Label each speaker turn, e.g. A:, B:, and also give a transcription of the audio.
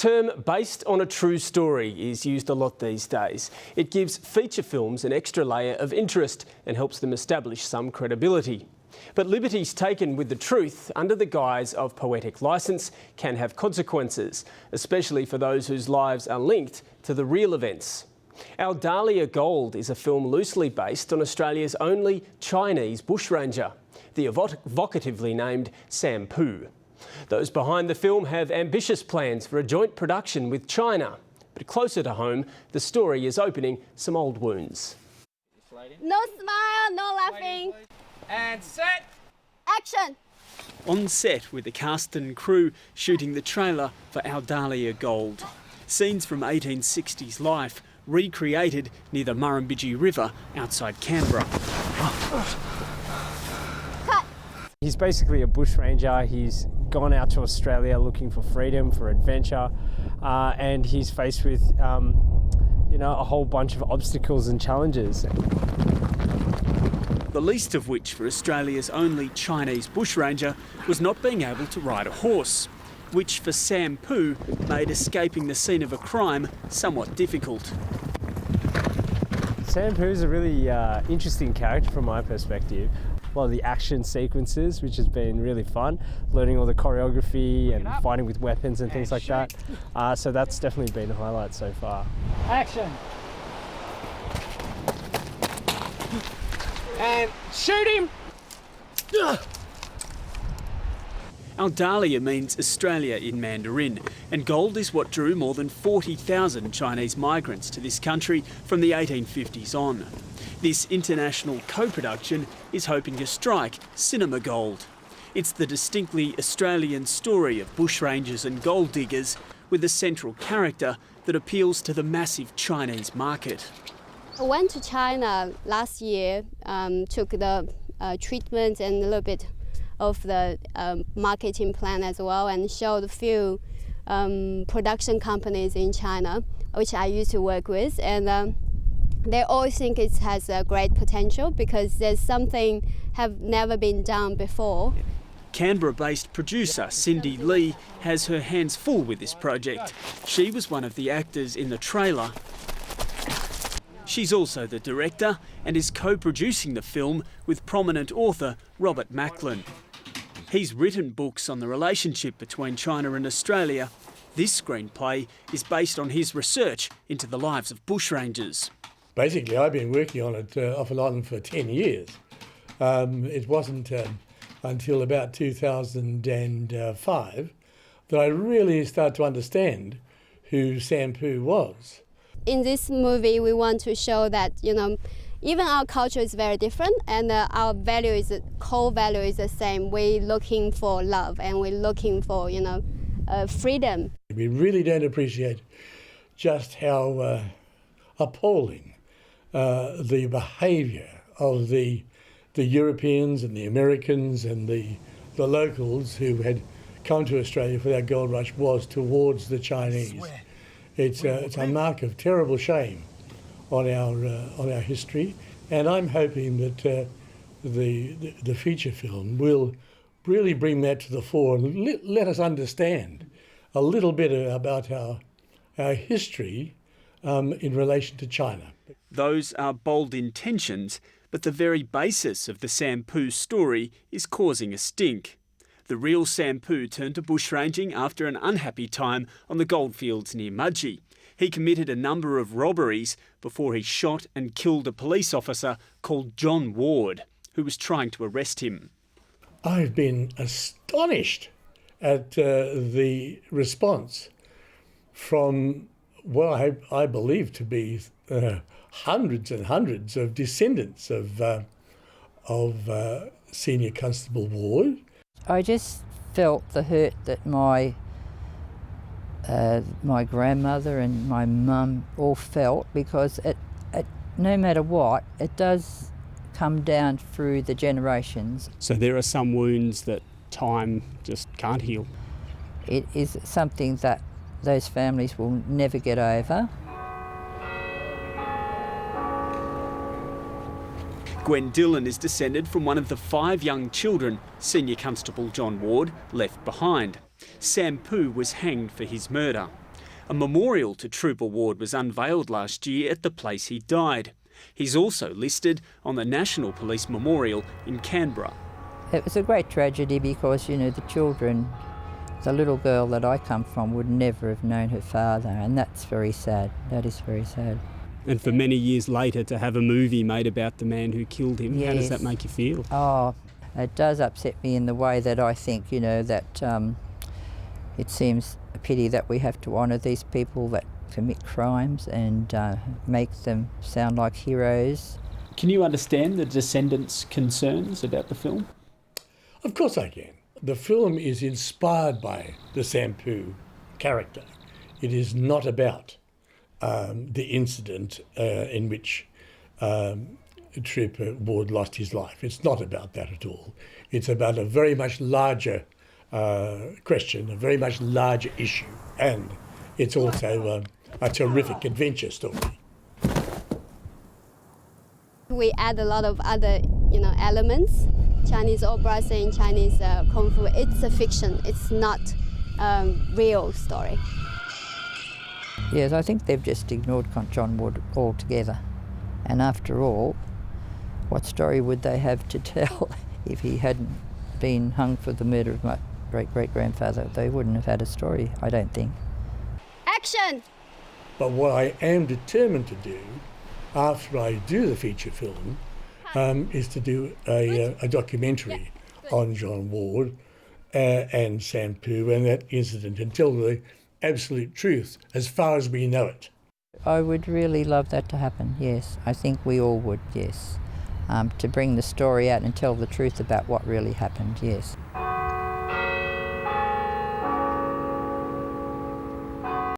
A: term based on a true story is used a lot these days. It gives feature films an extra layer of interest and helps them establish some credibility. But liberties taken with the truth under the guise of poetic licence can have consequences, especially for those whose lives are linked to the real events. AODALIYA Gold is a film loosely based on Australia's only Chinese bushranger, the evocatively named Sam Poo. Those behind the film have ambitious plans for a joint production with China. But closer to home, the story is opening some old wounds.
B: No smile, no laughing.
C: And set!
B: Action!
A: On set with the cast and crew shooting the trailer for AODALIYA Gold. Scenes from 1860s life recreated near the Murrumbidgee River outside Canberra.
B: Cut!
D: He's basically a bushranger. He's gone out to Australia looking for freedom, for adventure, and he's faced with a whole bunch of obstacles and challenges.
A: The least of which for Australia's only Chinese bushranger was not being able to ride a horse, which for Sam Poo made escaping the scene of a crime somewhat difficult.
D: Sam Poo's a really interesting character from my perspective. A lot of the action sequences, which has been really fun, learning all the choreography and fighting with weapons and things like that. So that's definitely been a highlight so far.
C: Action! And shoot him!
A: AODALIYA means Australia in Mandarin, and gold is what drew more than 40,000 Chinese migrants to this country from the 1850s on. This international co-production is hoping to strike cinema gold. It's the distinctly Australian story of bushrangers and gold diggers with a central character that appeals to the massive Chinese market.
B: I went to China last year, took the treatment and a little bit of the marketing plan as well, and showed a few production companies in China, which I used to work with, and they all think it has a great potential because there's something have never been done before.
A: Canberra-based producer Cindy Lee has her hands full with this project. She was one of the actors in the trailer. She's also the director and is co-producing the film with prominent author Robert Macklin. He's written books on the relationship between China and Australia. This screenplay is based on his research into the lives of bushrangers.
E: Basically, I've been working on it off and on for 10 years. It wasn't until about 2005 that I really started to understand who Sam Poo was.
B: In this movie, we want to show that, even our culture is very different, and our core value is the same. We're looking for love, and we're looking for, freedom.
E: We really don't appreciate just how appalling the behaviour of the Europeans and the Americans and the locals who had come to Australia for that gold rush was towards the Chinese. It's a mark of terrible shame on our history, and I'm hoping that the feature film will really bring that to the fore and let us understand a little bit about our history in relation to China.
A: Those are bold intentions, but the very basis of the Sam Poo story is causing a stink. The real Sam Poo turned to bushranging after an unhappy time on the goldfields near Mudgee. He committed a number of robberies before he shot and killed a police officer called John Ward, who was trying to arrest him.
E: I've been astonished at the response from what I believe to be hundreds and hundreds of descendants of Senior Constable Ward.
F: I just felt the hurt that my grandmother and my mum all felt, because it no matter what, it does come down through the generations.
A: So there are some wounds that time just can't heal.
F: It is something that those families will never get over.
A: Gwen Dillon is descended from one of the 5 young children Senior Constable John Ward left behind. Sam Poo was hanged for his murder.
G: A memorial to Trooper Ward was unveiled last year at the place he died. He's also listed on the National Police Memorial in Canberra.
F: It was a great tragedy because, you know, the children, the little girl that I come from would never have known her father, and that's very sad. That is very sad.
G: And for many years later to have a movie made about the man who killed him,
F: Yes.
G: How does that make you feel?
F: Oh, it does upset me in the way that I think, you know, that it seems a pity that we have to honour these people that commit crimes and make them sound like heroes.
G: Can you understand the descendants' concerns about the film?
E: Of course I can. The film is inspired by the Sampu character. It is not about the incident in which Trooper Ward lost his life. It's not about that at all. It's about a very much larger question, a very much larger issue, and it's also a terrific adventure story.
B: We add a lot of other, elements. Chinese opera, saying Chinese kung fu. It's a fiction. It's not real story.
F: Yes, I think they've just ignored John Ward altogether. And after all, what story would they have to tell if he hadn't been hung for the murder of my great-great-grandfather? They wouldn't have had a story, I don't think.
B: Action!
E: But what I am determined to do after I do the feature film is to do a documentary on John Ward and Sampu and that incident and tell the absolute truth as far as we know it.
F: I would really love that to happen, yes. I think we all would, yes. To bring the story out and tell the truth about what really happened, yes.